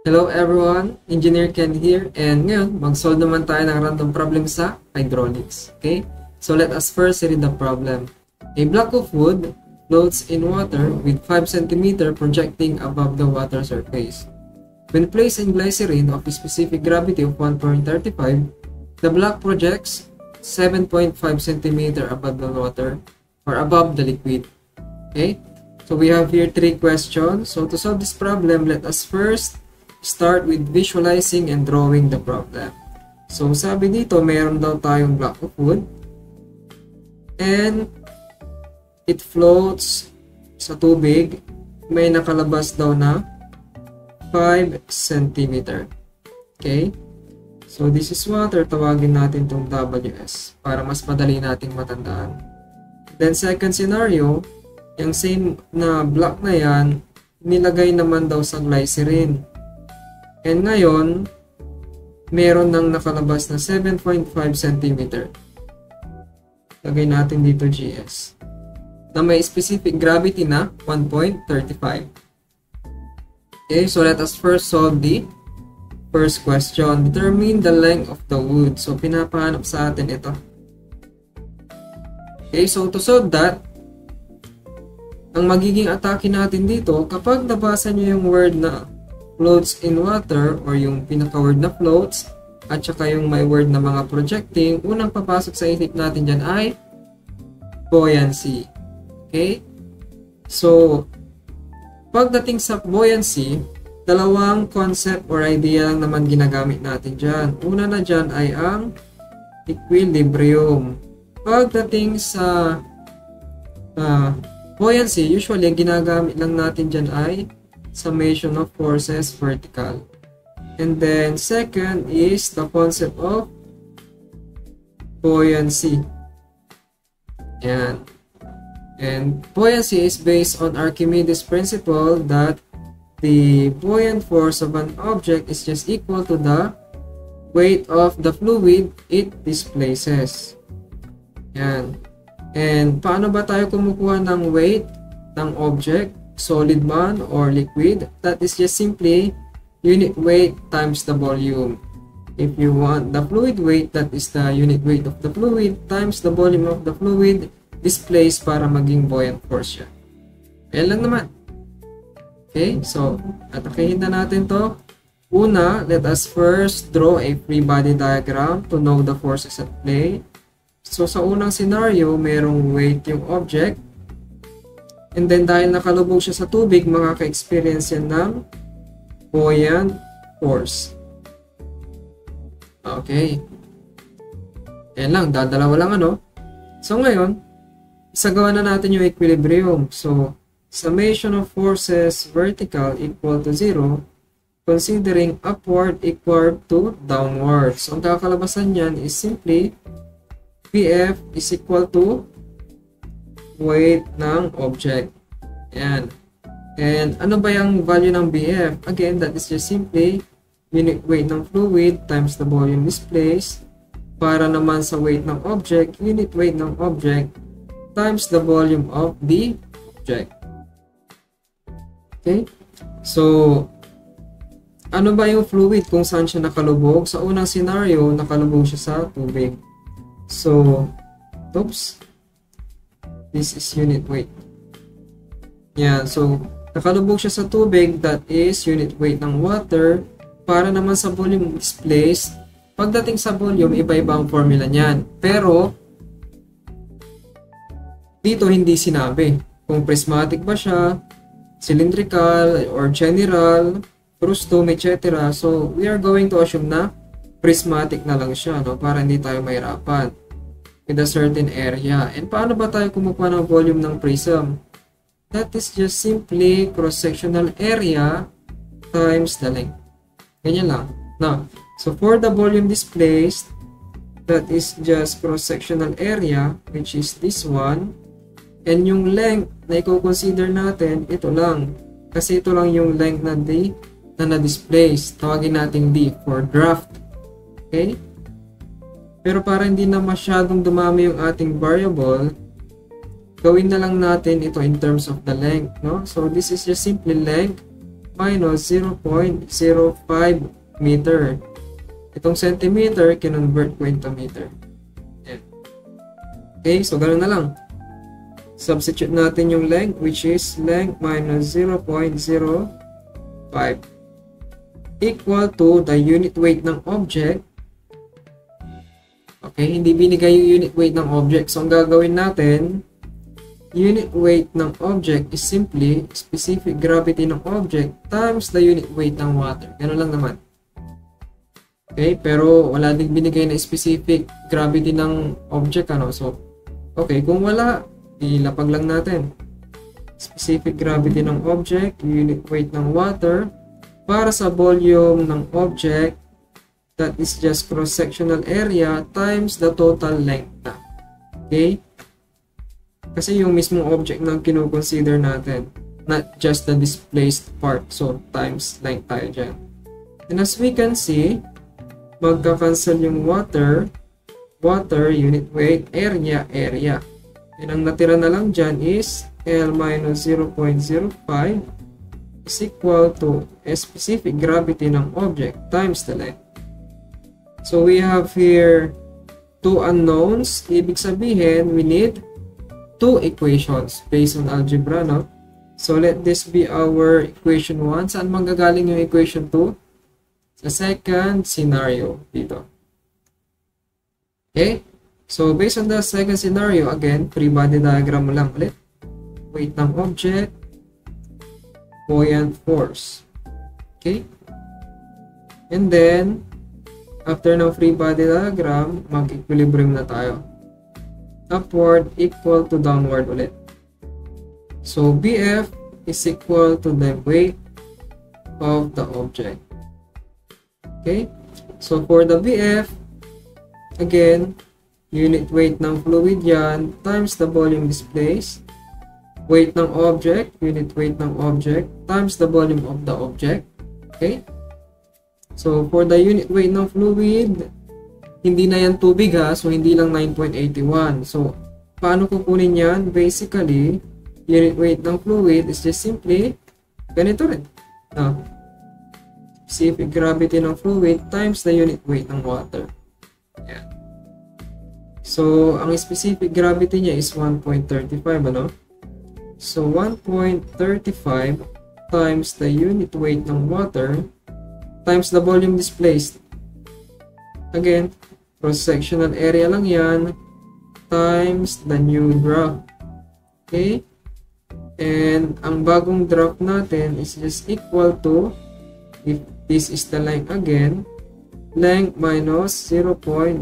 Hello everyone, Engineer Ken here, and ngayon mag-solve naman tayo ng random problem sa hydraulics. Okay? So let us first read the problem. A block of wood floats in water with 5 cm projecting above the water surface. When placed in glycerin of a specific gravity of 1.35, the block projects 7.5 cm above the water or above the liquid. Okay? So we have here 3 questions. So to solve this problem, let us first start with visualizing and drawing the problem. So sabi dito, mayroon daw tayong block of wood and it floats sa tubig. May nakalabas daw na 5 cm. Okay? So this is water, tawagin natin itong WS para mas madali nating matandaan. Then second scenario, yung same na block na yan, nilagay naman daw sa glycerin. And ngayon, meron nang nakalabas na 7.5 cm. Lagay natin dito GS. Na may specific gravity na 1.35. Okay, so let us first solve the first question. Determine the length of the wood. So, pinapahanap sa atin ito. Okay, so to solve that, ang magiging atake natin dito, kapag nabasa nyo yung word na floats in water or yung pinaka-word na floats at saka yung may word na mga projecting, unang papasok sa isip natin dyan ay buoyancy. Okay? So, pagdating sa buoyancy, dalawang concept or idea lang naman ginagamit natin dyan. Una na dyan ay ang equilibrium. Pagdating sa buoyancy, usually ginagamit lang natin dyan ay summation of forces vertical. And then second is the concept of buoyancy. Yan. And buoyancy is based on Archimedes' principle that the buoyant force of an object is just equal to the weight of the fluid it displaces. Yan. And paano ba tayo kumukuha ng weight ng object? Solid man or liquid? That is just simply unit weight times the volume. If you want the fluid weight, that is the unit weight of the fluid times the volume of the fluid displaced para maging buoyant force siya. Ayan lang naman. Okay, so atakihin na natin to. Una, let us first draw a free body diagram to know the forces at play. So sa unang scenario, merong weight yung object. And then dahil nakalubog siya sa tubig, makaka-experience yan ng buoyant force. Okay. Ayan lang, dadalawa lang ano. So ngayon, isagawa na natin yung equilibrium. So, summation of forces vertical equal to 0, considering upward equal to downward. So, ang kakalabasan yan is simply PF is equal to weight ng object. Ayan. And ano ba yung value ng BF? Again, that is just simply unit weight ng fluid times the volume displaced. Para naman sa weight ng object, unit weight ng object times the volume of the object. Okay? So, ano ba yung fluid kung saan siya nakalubog? Sa unang scenario, nakalubog siya sa tubig. So, oops. This is unit weight. Yan. So, nakalubog siya sa tubig. That is unit weight ng water. Para naman sa volume displaced, pagdating sa volume, iba-iba ang formula niyan. Pero, dito hindi sinabi kung prismatic ba siya, cylindrical, or general, frustum, etc. So, we are going to assume na prismatic na lang siya, no? Para hindi tayo mahirapan with a certain area. And paano ba tayo kumukuha ng volume ng prism? That is just simply cross-sectional area times the length. Ganyan lang. Now, so for the volume displaced, that is just cross-sectional area, which is this one. And yung length na i-consider natin, ito lang. Kasi ito lang yung length na na-displace. Tawagin natin D for draft. Okay? Pero para hindi na masyadong dumami yung ating variable, gawin na lang natin ito in terms of the length, no? So this is just simply length minus 0.05 meter. Itong centimeter, kinonvert ko into meter. Yan. Okay, so ganoon na lang. Substitute natin yung length, which is length minus 0.05 equal to the unit weight ng object. Okay, hindi binigay yung unit weight ng object. So, ang gagawin natin, unit weight ng object is simply specific gravity ng object times the unit weight ng water. Ganun lang naman. Okay, pero wala din binigay na specific gravity ng object, ano. So, okay, kung wala, ilapag lang natin. Specific gravity ng object, unit weight ng water, para sa volume ng object, that is just cross-sectional area times the total length na. Okay? Kasi yung mismong object na kino-consider natin, not just the displaced part. So, times length tayo dyan. And as we can see, magka-cancel yung water, unit weight, area. And ang natira na lang dyan is L minus 0.05 is equal to a specific gravity ng object times the length. So we have here two unknowns. Ibig sabihin, we need two equations based on algebra, no? So let this be our equation 1. Saan manggagaling yung equation 2? Sa second scenario dito. Okay? So based on the second scenario, again, free body diagram mo lang ulit. Weight ng object, buoyant force. Okay? And then, after ng free body diagram, mag-equilibrium na tayo. Upward equal to downward ulit. So, BF is equal to the weight of the object. Okay? So, for the BF, again, unit weight ng fluid yan times the volume displaced. Weight ng object, unit weight ng object, times the volume of the object. Okay? So, for the unit weight ng fluid, hindi na yan tubig ha. So, hindi lang 9.81. So, paano kukunin yan? Basically, unit weight ng fluid is just simply ganito rin. Specific gravity ng fluid times the unit weight ng water. Yan. So, ang specific gravity niya is 1.35, ano? So, 1.35 times the unit weight ng water times the volume displaced. Again, cross-sectional area lang yan times the new drop. Okay? And ang bagong drop natin is just equal to, if this is the length again, length minus 0.075.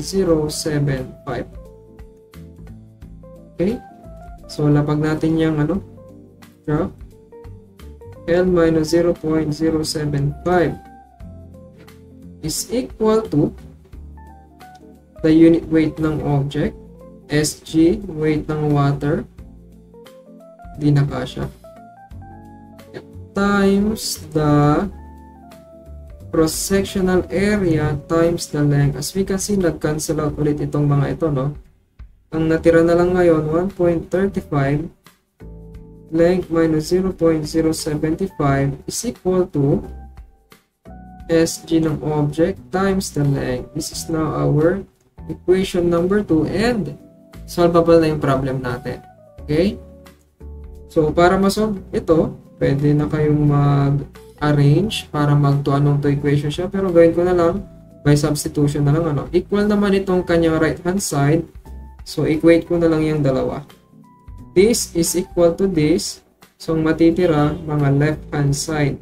Okay? So, lapag natin yung drop. L minus 0.075 is equal to the unit weight ng object, SG, weight ng water, di na kasya, times the cross-sectional area times the length. As we can see, nag-cancel out ulit itong mga ito, no? Ang natira na lang ngayon, 1.35 length minus 0.075 is equal to SG ng object times the length. This is now our equation number 2 and solvable na yung problem natin. Okay? So, para masolve ito, pwede na kayong mag-arrange para mag-to-anong to equation siya. Pero gawin ko na lang, by substitution na lang, equal naman itong kanyang right-hand side. So, equate ko na lang yung dalawa. This is equal to this. So, ang matitira, mga left-hand side.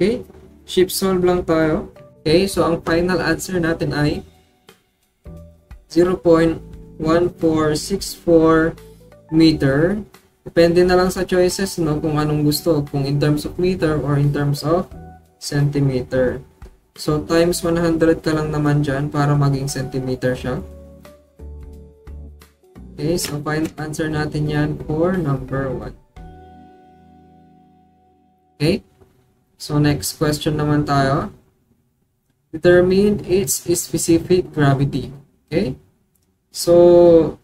Okay? Shift solve lang tayo. Okay, so ang final answer natin ay 0.1464 meter. Depende na lang sa choices, no, kung anong gusto. Kung in terms of meter or in terms of centimeter. So, times 100 ka lang naman dyan para maging centimeter siya. Okay, so final answer natin yan for number 1. Okay, so next question naman tayo. Determine its specific gravity. Okay, so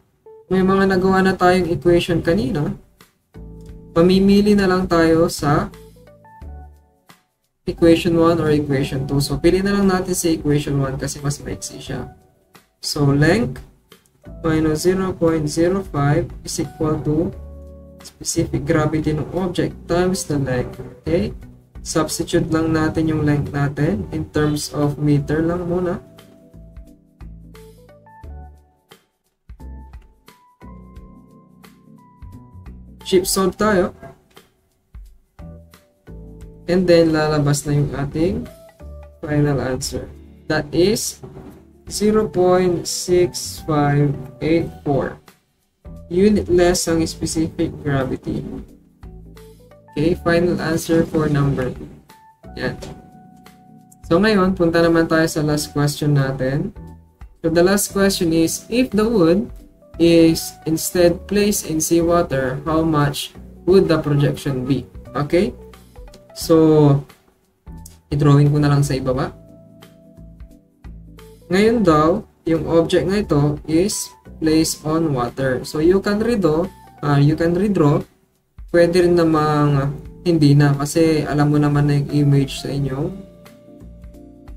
may mga nagawa na tayong equation kanina. Pamimili na lang tayo sa equation 1 or equation 2. So, pili na lang natin sa equation 1 kasi mas maiksi siya. So, length minus 0.05 is equal to specific gravity ng object times the length. Okay? Substitute lang natin yung length natin in terms of meter lang muna. Shift solve tayo. And then, lalabas na yung ating final answer. That is 0.6584. Unit less ang specific gravity. Okay, final answer for number 2. Yan. So, ngayon, punta naman tayo sa last question natin. So, the last question is, if the wood is instead placed in seawater, how much would the projection be? Okay? So, i-drawing ko na lang sa ibaba. Ngayon daw, yung object na ito is placed on water. So, you can redraw. Pwede rin namang hindi na kasi alam mo naman na yung image sa inyong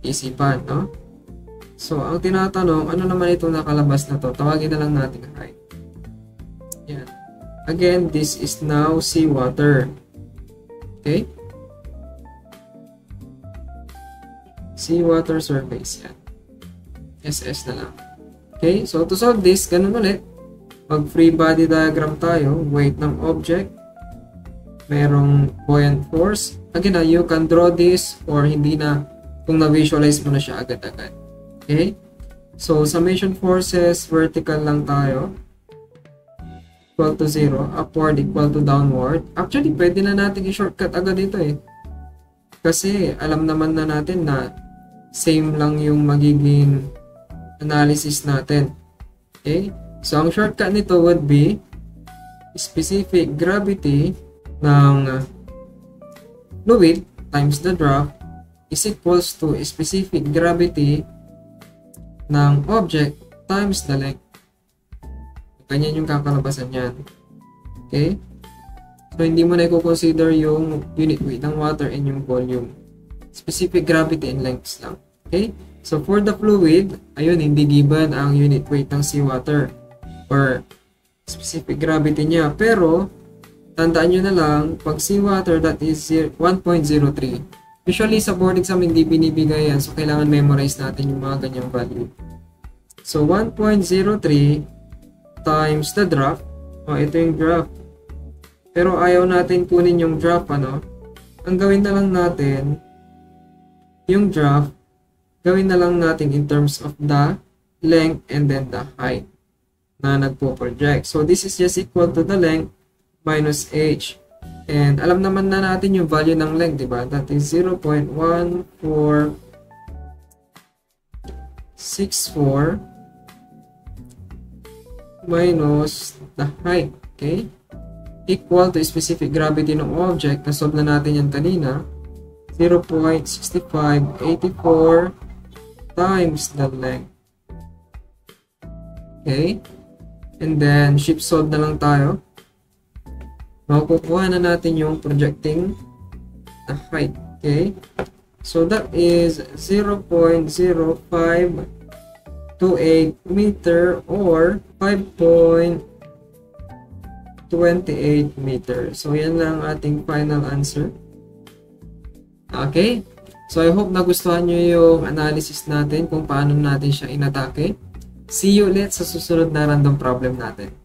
isipan, no? So, ang tinatanong, ano naman itong nakalabas na to? Tawagin na lang natin height. Yan. Again, this is now seawater. Okay? Seawater surface. Yan. SS na lang. Okay? So, to solve this, ganun ulit. Mag free body diagram tayo. Weight ng object. Merong buoyant force. Again, you can draw this or hindi na kung na-visualize mo na siya agad-agad. Okay? So, summation forces, vertical lang tayo. Equal to 0. Upward equal to downward. Actually, pwede na natin i-shortcut agad dito eh. Kasi, alam naman na natin na same lang yung magiging analysis natin. Okay? So, ang shortcut nito would be specific gravity ng fluid times the drop is equals to specific gravity ng object times the length. Ganyan yung kakalabasan yan. Okay? So, hindi mo na i-consider yung unit weight ng water and yung volume. Specific gravity and lengths lang. Okay? So, for the fluid, ayun, hindi given ang unit weight ng seawater or specific gravity niya. Pero, tandaan nyo na lang, pag seawater, that is 1.03. Usually, sa board exam, hindi binibigay yan. So, kailangan memorize natin yung mga ganyang value. So, 1.03 times the draft. O, ito yung draft. Pero ayaw natin kunin yung draft, ano? Ang gawin na lang natin, yung draft, gawin na lang natin in terms of the length and then the height na nagpo-project. So, this is just equal to the length minus h. And alam naman na natin yung value ng length, diba? That is 0.1464 minus the height, okay? Equal to specific gravity ng object. Na-solve na natin yan kanina. 0.6584 times the length. Okay? And then, shift solve na lang tayo. Makukuha na natin yung projecting na height. Okay? So, that is 0.0528 meter or 5.28 meter. So, yan lang ating final answer. Okay? So, I hope nagustuhan nyo yung analysis natin kung paano natin siya inatake. See you ulit sa susunod na random problem natin.